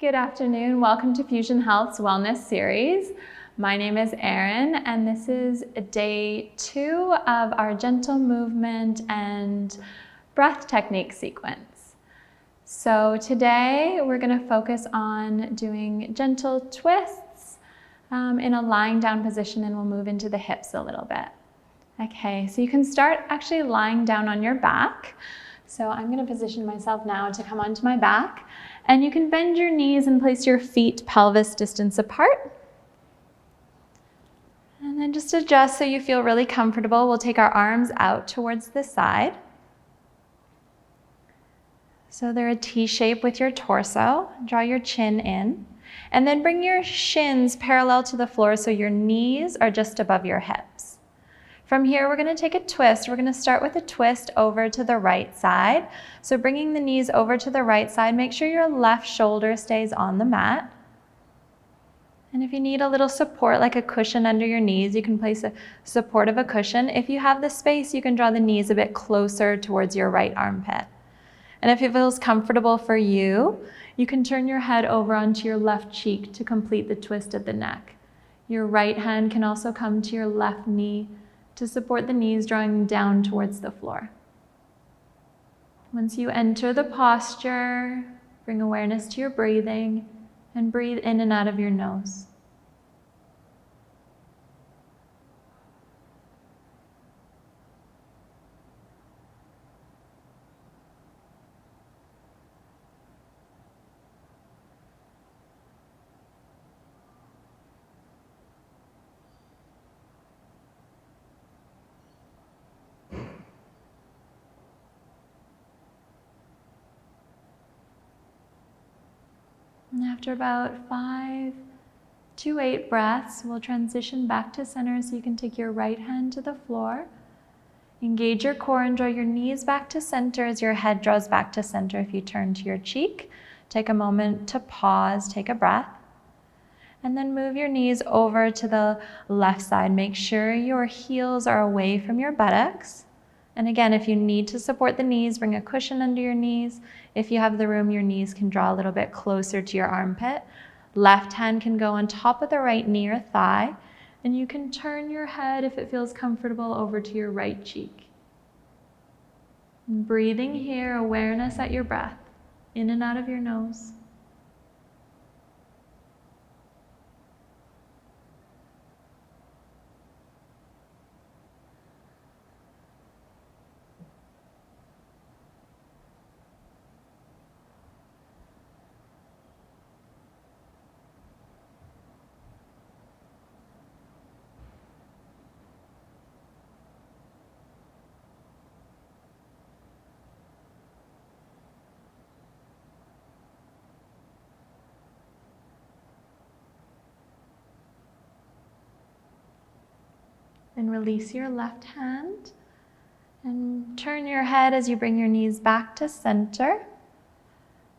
Good afternoon. Welcome to Fusion Health's Wellness Series. My name is Erin, and this is day 2 of our gentle movement and breath technique sequence. So today we're going to focus on doing gentle twists in a lying down position, and we'll move into the hips a little bit. Okay, so you can start actually lying down on your back. So I'm going to position myself now to come onto my back, and you can bend your knees and place your feet pelvis distance apart. And then just adjust so you feel really comfortable. We'll take our arms out towards the side. So they're a T shape with your torso. Draw your chin in, and then bring your shins parallel to the floor so your knees are just above your hips. From here, we're going to take a twist. We're going to start with a twist over to the right side. So bringing the knees over to the right side, make sure your left shoulder stays on the mat. And if you need a little support, like a cushion under your knees, you can place a support of a cushion. If you have the space, you can draw the knees a bit closer towards your right armpit. And if it feels comfortable for you, you can turn your head over onto your left cheek to complete the twist at the neck. Your right hand can also come to your left knee to support the knees, drawing down towards the floor. Once you enter the posture, bring awareness to your breathing and breathe in and out of your nose. And after about 5 to 8 breaths, we'll transition back to center, so you can take your right hand to the floor. Engage your core and draw your knees back to center as your head draws back to center. If you turn to your cheek, take a moment to pause, take a breath. And then move your knees over to the left side. Make sure your heels are away from your buttocks. And again, if you need to support the knees, bring a cushion under your knees. If you have the room, your knees can draw a little bit closer to your armpit. Left hand can go on top of the right knee or thigh, and you can turn your head, if it feels comfortable, over to your right cheek. And breathing here, awareness at your breath, in and out of your nose. And release your left hand and turn your head as you bring your knees back to center.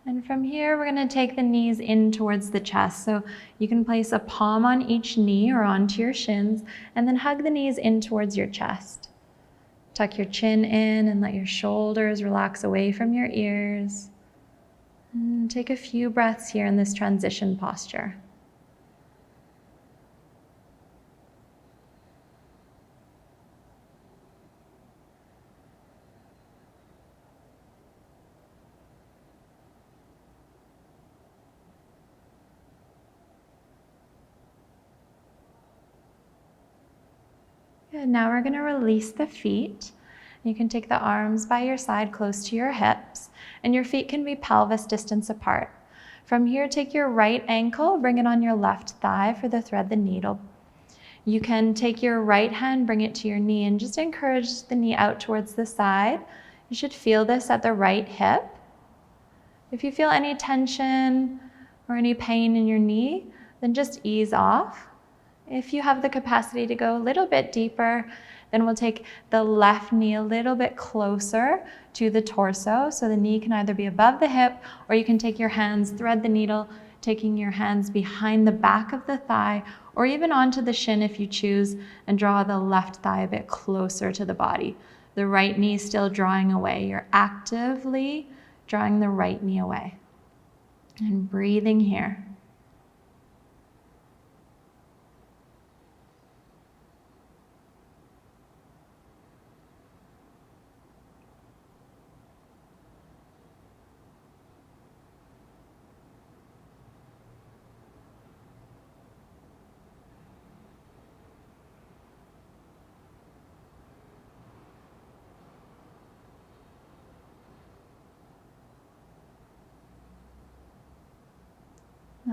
And from here, we're going to take the knees in towards the chest. So you can place a palm on each knee or onto your shins, and then hug the knees in towards your chest. Tuck your chin in and let your shoulders relax away from your ears. And take a few breaths here in this transition posture. Good. Now we're going to release the feet. You can take the arms by your side close to your hips, and your feet can be pelvis distance apart. From here, take your right ankle, bring it on your left thigh for the thread the needle. You can take your right hand, bring it to your knee, and just encourage the knee out towards the side. You should feel this at the right hip. If you feel any tension or any pain in your knee, then just ease off. If you have the capacity to go a little bit deeper, then we'll take the left knee a little bit closer to the torso. So the knee can either be above the hip, or you can take your hands, thread the needle, taking your hands behind the back of the thigh, or even onto the shin if you choose, and draw the left thigh a bit closer to the body. The right knee still drawing away. You're actively drawing the right knee away. And breathing here.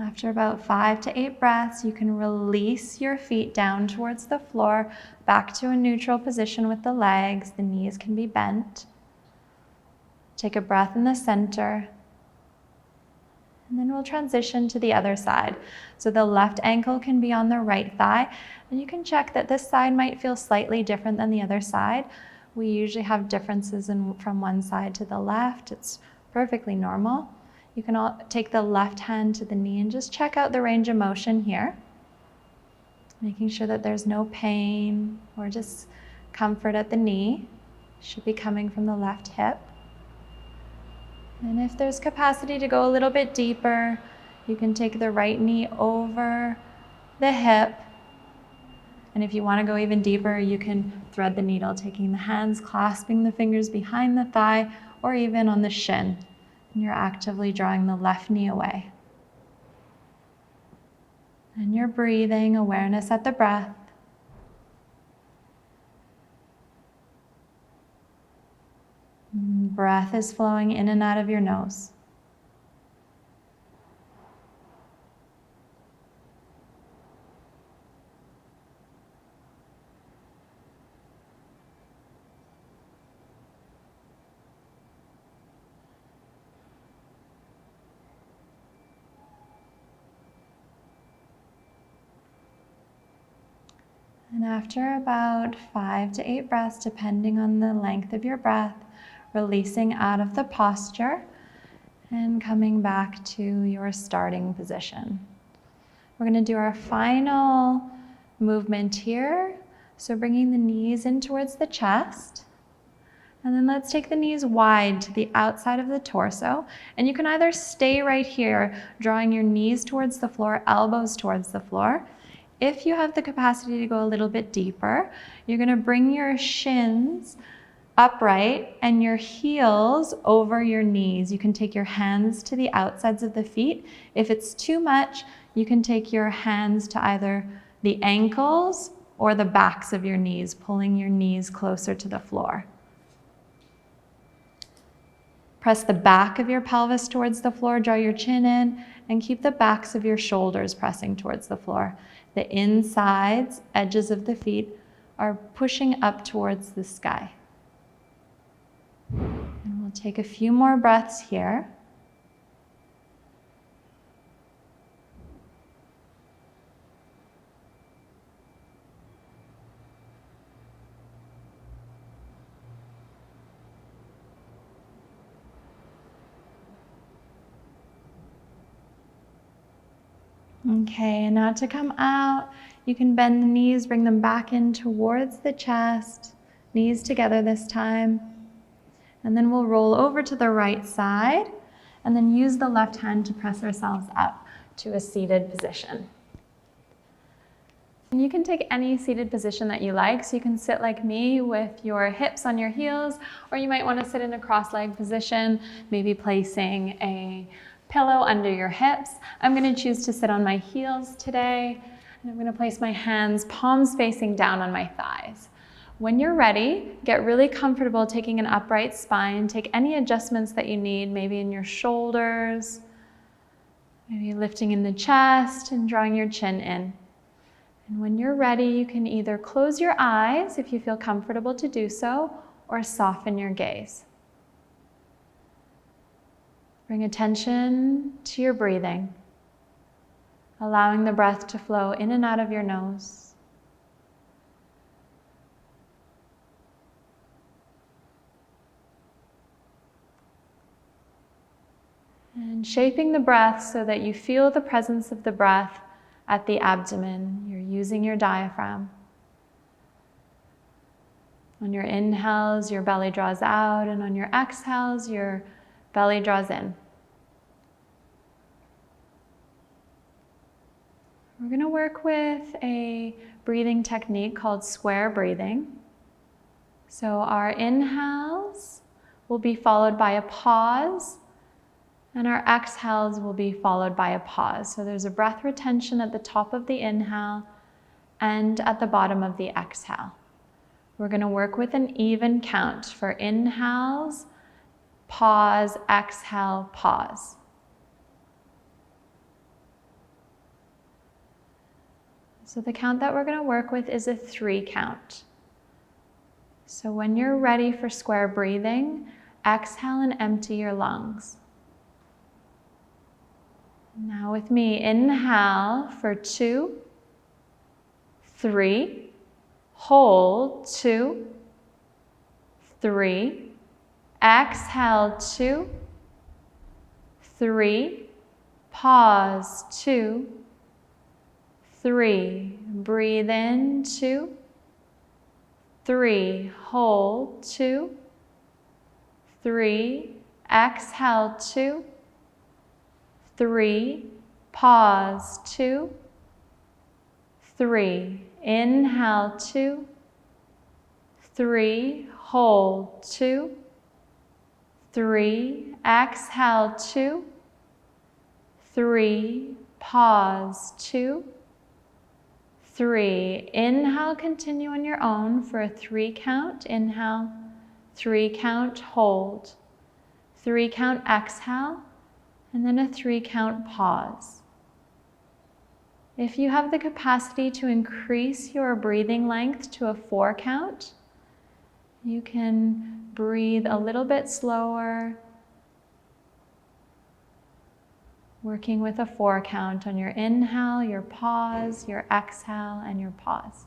After about 5 to 8 breaths, you can release your feet down towards the floor, back to a neutral position with the legs. The knees can be bent. Take a breath in the center. And then we'll transition to the other side. So the left ankle can be on the right thigh, and you can check that this side might feel slightly different than the other side. We usually have differences from one side to the left. It's perfectly normal. You can take the left hand to the knee and just check out the range of motion here. Making sure that there's no pain or just comfort at the knee. Should be coming from the left hip. And if there's capacity to go a little bit deeper, you can take the right knee over the hip. And if you want to go even deeper, you can thread the needle, taking the hands, clasping the fingers behind the thigh, or even on the shin. And you're actively drawing the left knee away. And you're breathing, awareness at the breath. Breath is flowing in and out of your nose. And after about 5 to 8 breaths, depending on the length of your breath, releasing out of the posture and coming back to your starting position. We're going to do our final movement here. So bringing the knees in towards the chest. And then let's take the knees wide to the outside of the torso. And you can either stay right here, drawing your knees towards the floor, elbows towards the floor. If you have the capacity to go a little bit deeper, you're going to bring your shins upright and your heels over your knees. You can take your hands to the outsides of the feet. If it's too much, you can take your hands to either the ankles or the backs of your knees, pulling your knees closer to the floor. Press the back of your pelvis towards the floor, draw your chin in, and keep the backs of your shoulders pressing towards the floor. The insides, edges of the feet are pushing up towards the sky. And we'll take a few more breaths here. Okay, and now to come out, you can bend the knees, bring them back in towards the chest, knees together this time. And then we'll roll over to the right side and then use the left hand to press ourselves up to a seated position. And you can take any seated position that you like. So you can sit like me with your hips on your heels, or you might want to sit in a cross-legged position, maybe placing a pillow under your hips. I'm going to choose to sit on my heels today, and I'm going to place my hands palms facing down on my thighs. When you're ready, get really comfortable taking an upright spine. Take any adjustments that you need, maybe in your shoulders, maybe lifting in the chest and drawing your chin in. And when you're ready, you can either close your eyes if you feel comfortable to do so, or soften your gaze. Bring attention to your breathing, allowing the breath to flow in and out of your nose. And shaping the breath so that you feel the presence of the breath at the abdomen. You're using your diaphragm. On your inhales, your belly draws out, and on your exhales, your belly draws in. We're going to work with a breathing technique called square breathing. So our inhales will be followed by a pause, and our exhales will be followed by a pause. So there's a breath retention at the top of the inhale and at the bottom of the exhale. We're going to work with an even count for inhales, pause, exhale, pause. So the count that we're going to work with is a 3 count. So when you're ready for square breathing, exhale and empty your lungs. Now with me, inhale for 2, 3, hold 2, 3, exhale 2, 3, pause 2, 3, breathe in 2, 3, hold 2, 3, exhale 2, 3, pause 2, 3, inhale 2, 3, hold 2, 3, exhale 2, 3, pause 2, 3, inhale, continue on your own for a 3 count, inhale, 3 count, hold, 3 count, exhale, and then a 3 count pause. If you have the capacity to increase your breathing length to a 4 count, you can breathe a little bit slower, working with a 4 count on your inhale, your pause, your exhale, and your pause.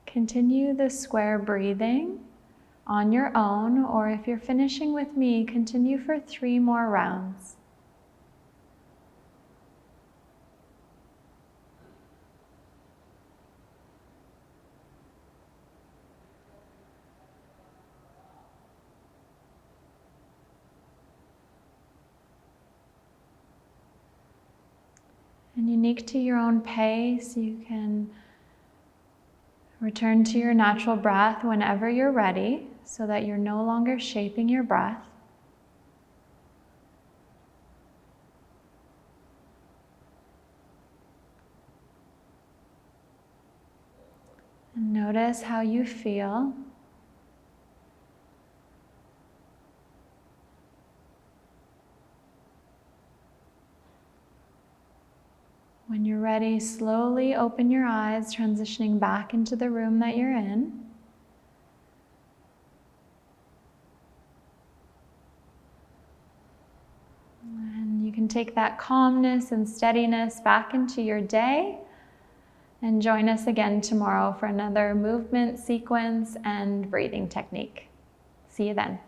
Continue the square breathing on your own, or if you're finishing with me, continue for 3 more rounds. And unique to your own pace, you can return to your natural breath whenever you're ready, so that you're no longer shaping your breath. And notice how you feel. When you're ready, slowly open your eyes, transitioning back into the room that you're in. And you can take that calmness and steadiness back into your day and join us again tomorrow for another movement sequence and breathing technique. See you then.